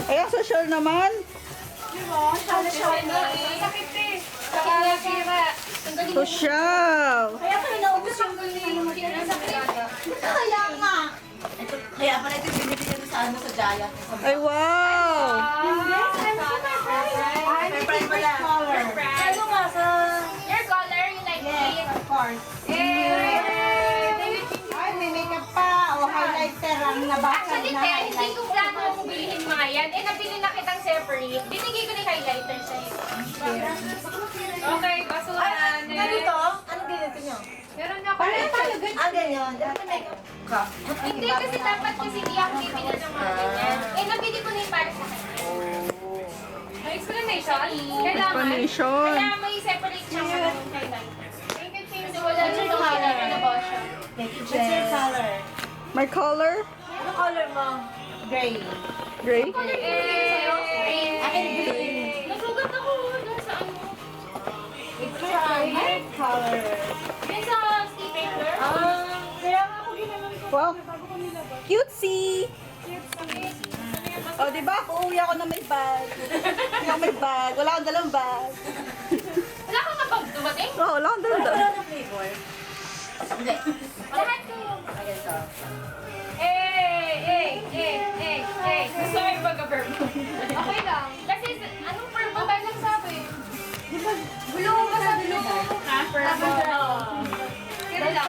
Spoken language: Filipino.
Ay, ang social naman. Sakit eh. Social. Kaya ko inaubos yung Kaya nga. Kaya pala ito binibigyan ko sa ano sa Giant. Ay, wow. May price pala. Ano nga sa... Your color, you like Yes, it? of course. Ay, may makeup pa. O highlighter ang nabasa Actually, na te, hindi highlight. ko plano kung bilhin mga yan. Eh, nabili na kitang separate. Binigay ko na yung highlighter sa'yo. Okay, basura. Ganito? Ano ganito nyo? Meron na ako. Ganyan. Ah, ganyan. Dapat may makeup ka. Hindi kasi dapat kasi hindi ako bibili ng mga ganyan. Eh, nabili ko na yung para sa kanya. May explanation? Kailangan. Explanation. Kailangan may separate siya mga highlighter. Kasi wala siya itong highlighter na ba siya. What's your color? My color? Ano color mo? Gray. Gray? Green. Akin green. Nasugat ako. Doon sa ano. It's my color. Yun sa stick paper. Kaya nga ako ginanon ko. Wow. Cutesy. Oh, di ba? Uuwi ako na may bag. Hindi ako may bag. Wala akong dalang bag. Wala kang kapag dumating? Oh, wala akong dalang bag. Wala na flavor. Hindi. Lahat kayo. Ayan to. Gusto